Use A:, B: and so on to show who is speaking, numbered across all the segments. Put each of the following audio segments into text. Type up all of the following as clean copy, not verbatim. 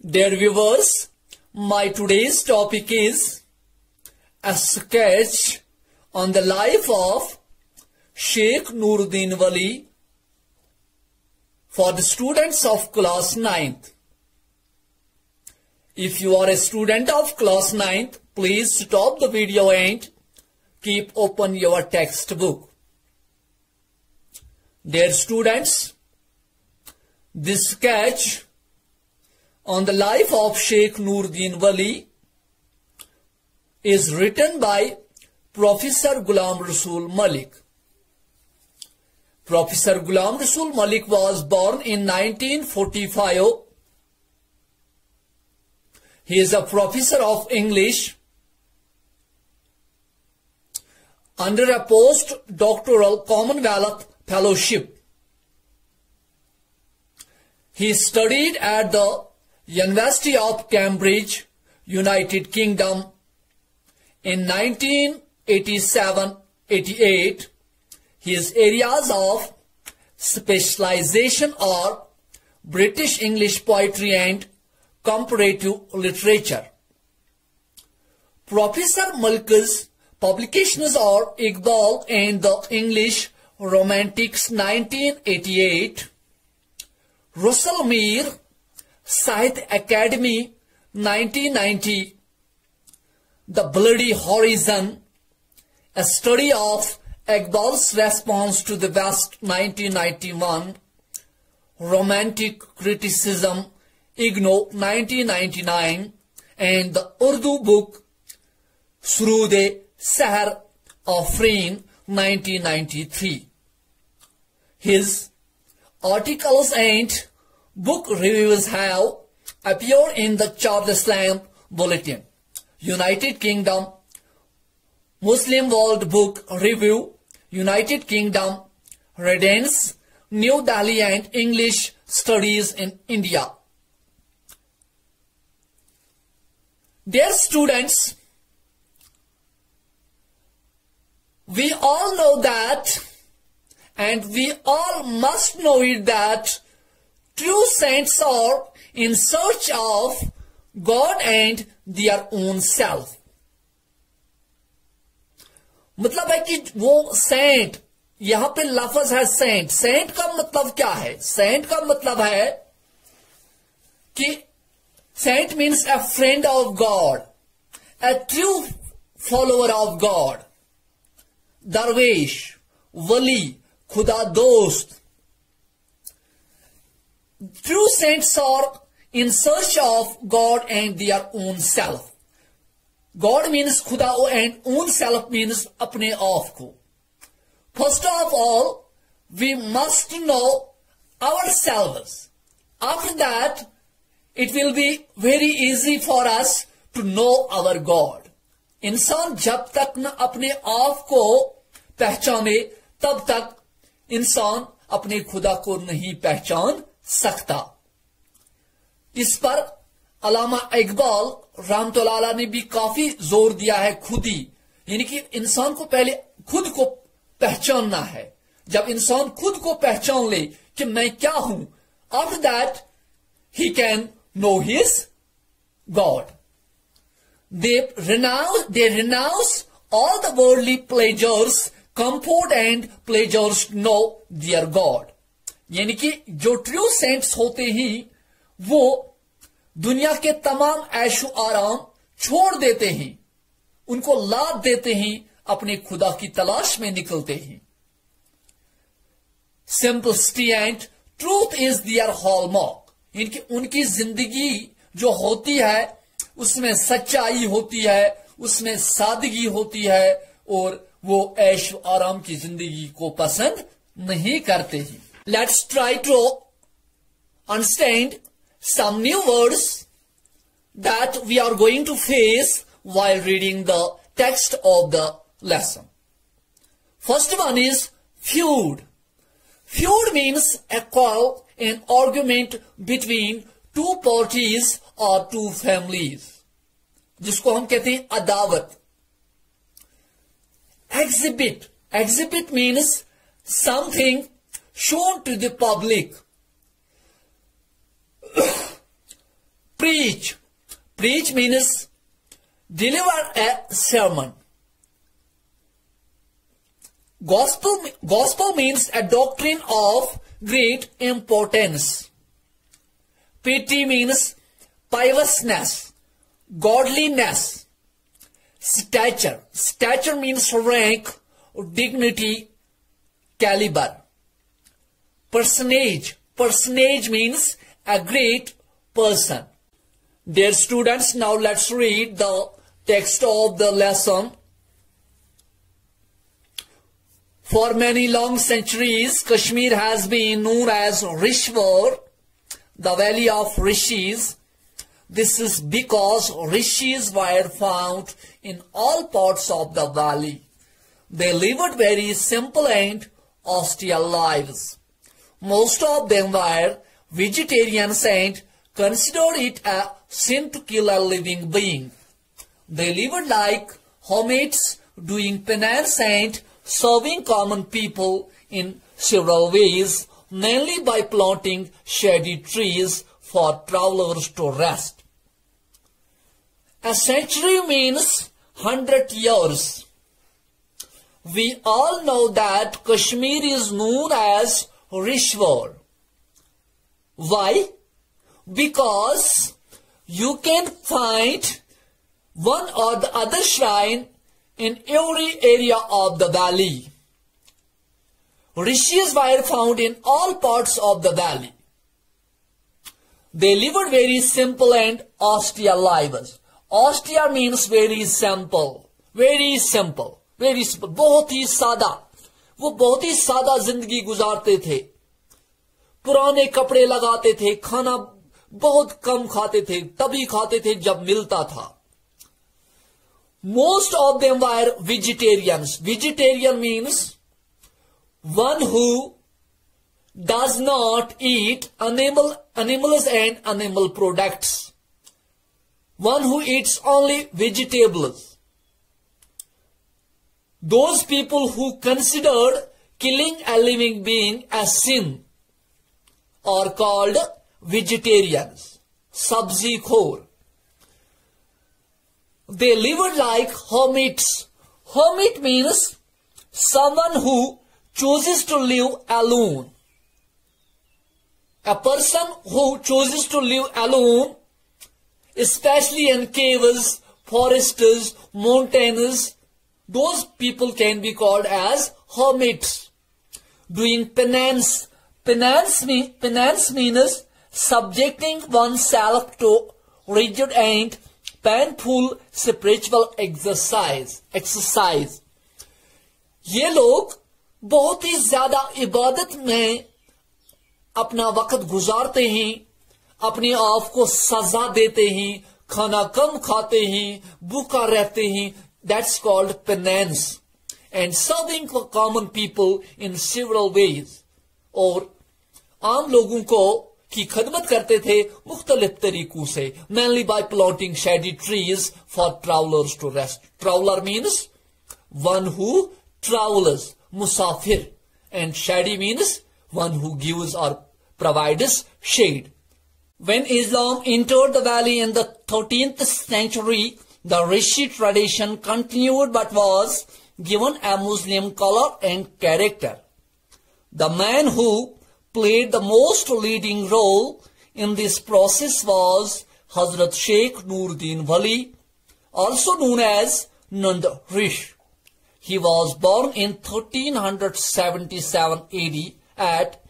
A: Dear viewers, my today's topic is a sketch on the life of Sheikh Nuruddin Wali for the students of class 9th. If you are a student of class 9th, please stop the video and keep open your textbook. Dear students, this sketch on the life of Sheikh Nuruddin Wali is written by Professor Ghulam Rasool Malik. Professor Ghulam Rasool Malik was born in 1945. He is a professor of English under a postdoctoral Commonwealth Fellowship. He studied at the University of Cambridge, United Kingdom. In 1987-88, his areas of specialization are British English poetry and comparative literature. Professor Malik's publications are Iqbal and the English Romantics 1988, Russell Meer, Sahitya Akademi 1990, The Bloody Horizon, a study of Iqbal's response to the West 1991, Romantic Criticism, IGNO 1999, and the Urdu book Surood Seher Afreen 1993. His articles and book reviews have appeared in the Charles Lamb Bulletin, United Kingdom, Muslim World Book Review, United Kingdom, Redens, New Delhi, and English Studies in India. Dear students, we all know that, and we all must know it, that true saints are in search of God and their own self. मतलब है कि वो Saint, यहां पे लफ्ज है Saint. Saint का मतलब क्या है? सेंट का मतलब है कि saint means a friend of God, a true follower of God, दरवेश, वली, खुदा दोस्त. True saints are in search of God and their own self. God means खुदा and own self means अपने आप को. First of all, we must know ourselves. After that, it will be very easy for us to know our God. इंसान जब तक न अपने आप को पहचाने तब तक इंसान अपने खुदा को नहीं पहचान सकता. इस पर अल्लामा इकबाल रहमतुल्लाह अलैह ने भी काफी जोर दिया है. खुदी यानी कि इंसान को पहले खुद को पहचानना है. जब इंसान खुद को पहचान ले कि मैं क्या हूं, after that he can know his God. They renounce all the worldly pleasures, comfort and pleasures to know their God. यानी कि जो ट्रू सेंट्स होते ही वो दुनिया के तमाम ऐशो आराम छोड़ देते हैं, उनको लाद देते हैं, अपने खुदा की तलाश में निकलते हैं. Simplicity and truth is their hallmark. यानी कि उनकी जिंदगी जो होती है उसमें सच्चाई होती है, उसमें सादगी होती है, और वो ऐश आराम की जिंदगी को पसंद नहीं करते हैं. Let's try to understand some new words that we are going to face while reading the text of the lesson. First one is feud. Feud means a quarrel, an argument between two parties or two families, जिसको हम कहते हैं अदावत. Exhibit. Exhibit means something shown to the public. Preach. Preach means deliver a sermon. Gospel means a doctrine of great importance. Piety means piousness, godliness. Stature. Stature means rank, dignity, caliber. Personage. Personage means a great person. Dear students, now let's read the text of the lesson. For many long centuries, Kashmir has been known as Rishwar, the valley of rishis. This is because rishis were found in all parts of the valley. They lived very simple and austere lives. Most of them were vegetarians and considered it a sin to kill a living being. They lived like hermits, doing penance and serving common people in several ways, mainly by planting shady trees for travelers to rest. A century means 100 years. We all know that Kashmir is known as Rishwar. Why? Because you can find one or the other shrine in every area of the valley. Rishis were found in all parts of the valley. They lived very simple and austere lives. Austere means very simple, very simple, very simple. बहुत ही सादा, वो बहुत ही सादा जिंदगी गुजारते थे. पुराने कपड़े लगाते थे, खाना बहुत कम खाते थे, तभी खाते थे जब मिलता था. Most of them were vegetarians. Vegetarian means one who does not eat animals and animal products. One who eats only vegetables. Those people who considered killing a living being a sin are called vegetarians. Sabzi khor. They lived like hermits. Hermit means someone who chooses to live alone. A person who chooses to live alone, especially in caves, forests, mountains, those people can be called as hermits. Doing penance. Penance means subjecting oneself to rigid and painful spiritual exercise. ये लोग बहुत ही ज्यादा इबादत में अपना वक्त गुजारते हैं, अपने आप को सजा देते हैं, खाना कम खाते हैं, भूखा रहते हैं. That's called penance. And serving common people in several ways. और आम लोगों को की खदमत करते थे मुख्तलिफ तरीकों से, mainly by planting shady trees for travelers to rest. Traveler means one who travels, musafir, and shady means one who gives or provides shade. When Islam entered the valley in the 13th century, the Rishi tradition continued but was given a Muslim color and character. The man who played the most leading role in this process was Hazrat Sheikh Nuruddin Wali, also known as Nand Rish. He was born in 1377 AD at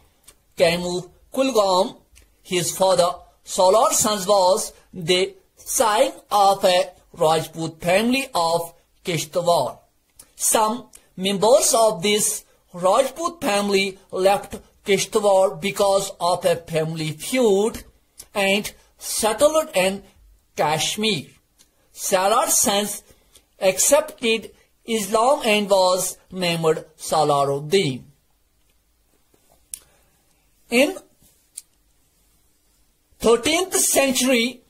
A: Kaimur, Kulgam. His father, Salar Sanz, was the scion of a Rajput family of Kishtwar. Some members of this Rajput family left Kishtwar because of a family feud and settled in Kashmir. Salar Sanz accepted Islam and was named Salaruddin. In 13th century,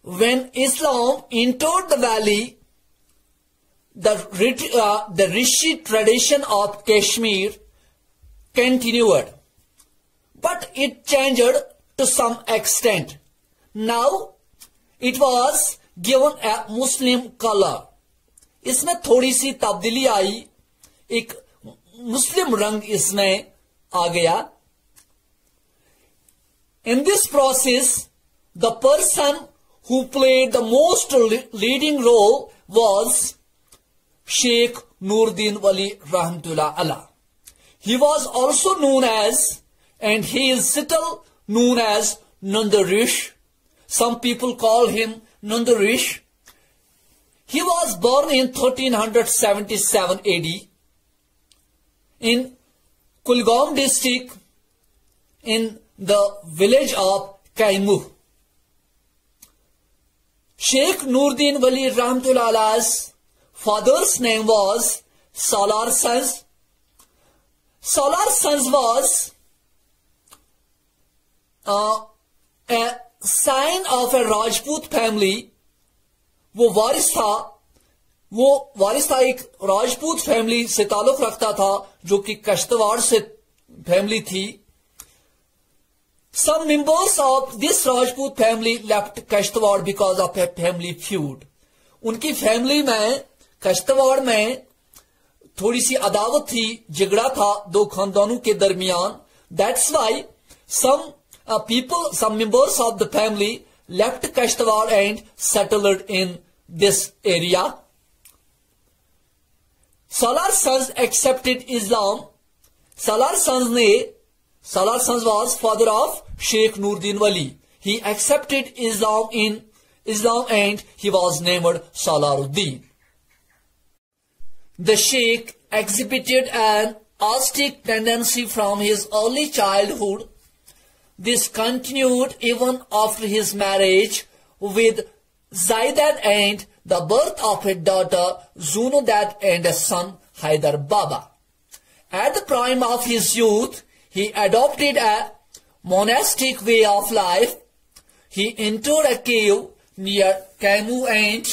A: when Islam entered the valley, the Rishi tradition of Kashmir continued, but it changed to some extent. Now it was given a Muslim color. इसमें थोड़ी सी तब्दीली आई, एक मुस्लिम रंग इसमें आ गया. In this process, the person who played the most leading role was Sheikh Nuruddin Wali Rahmatullah Allah. He was also known as, and he is still known as, Nanda Rishi. Some people call him Nanda Rishi. He was born in 1377 AD in Kulgaum district in the village of Kaimuh. Sheikh Nuruddin Wali Rahmatullah Allah's father's name was Salar Sanz. Salar Sanz was a sign of a Rajput family. वो वारिस था एक Rajput family से ताल्लुक रखता था जो कि कश्तवाड़ से फैमिली थी. Some members of this Rajput family left Kashtawad because of a family feud. उनकी फैमिली में कश्तवाड़ में थोड़ी सी अदावत थी, झगड़ा था दो खानदानों के दरमियान. That's why some members of the family left Kashtawad and settled in this area. Salar Sanz accepted Islam. Salar Sanz was father of Sheikh Nuruddin Wali. He accepted Islam and he was named Salaruddin. The Sheikh exhibited an ascetic tendency from his early childhood. This continued even after his marriage with Zaidat and the birth of a daughter Zunudat and a son Haidar Baba. At the prime of his youth, he adopted a monastic way of life. He entered a cave near Kaimuh and,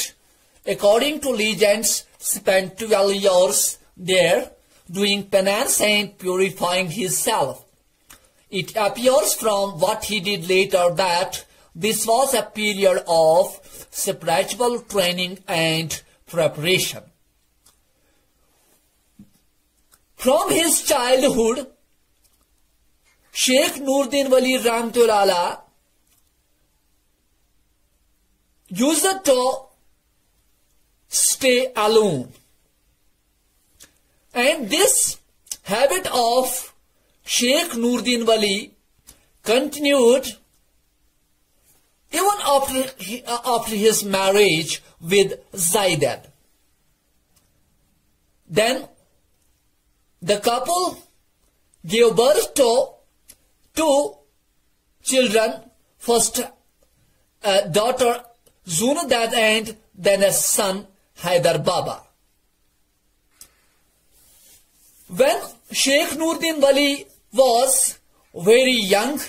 A: according to legends, spent 12 years there doing penance and purifying himself. It appears from what he did later that this was a period of spiritual training and preparation. From his childhood, Sheikh Nuruddin Wali Rahmatullah Allah used to stay alone. And this habit of Sheikh Nuruddin Wali continued even after his marriage with Zaidat. Then the couple gave birth to two children, first a daughter Zunudat and then a son Haidar Baba. When Sheikh Nuruddin Wali was very young,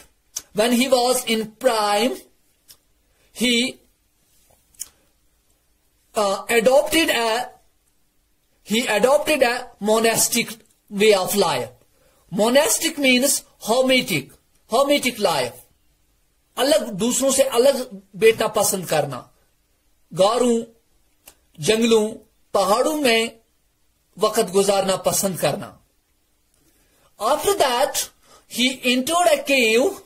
A: when he was in prime, he adopted a monastic way of life. Monastic means hermetic life. अलग दूसरों से अलग बैठना पसंद करना, गारों, जंगलों, पहाड़ों में वक्त गुजारना पसंद करना. After that, he entered a cave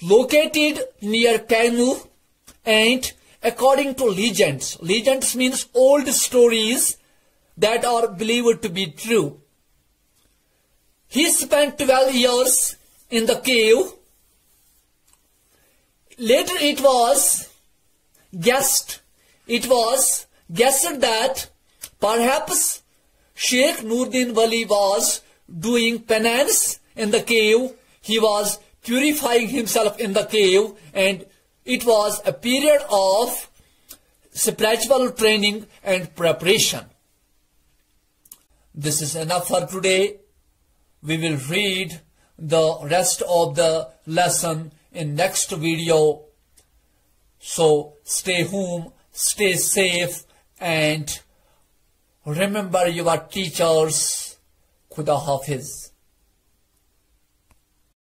A: located near Kaimuh and, according to legends means old stories that are believed to be true, he spent 12 years in the cave. Later it was guessed that perhaps Sheikh Nuruddin Wali was doing penance in the cave. He was purifying himself in the cave, and it was a period of spiritual training and preparation. This is enough for today. We will read the rest of the lesson in next video. So stay home, stay safe, and remember your teachers. Khuda Hafiz.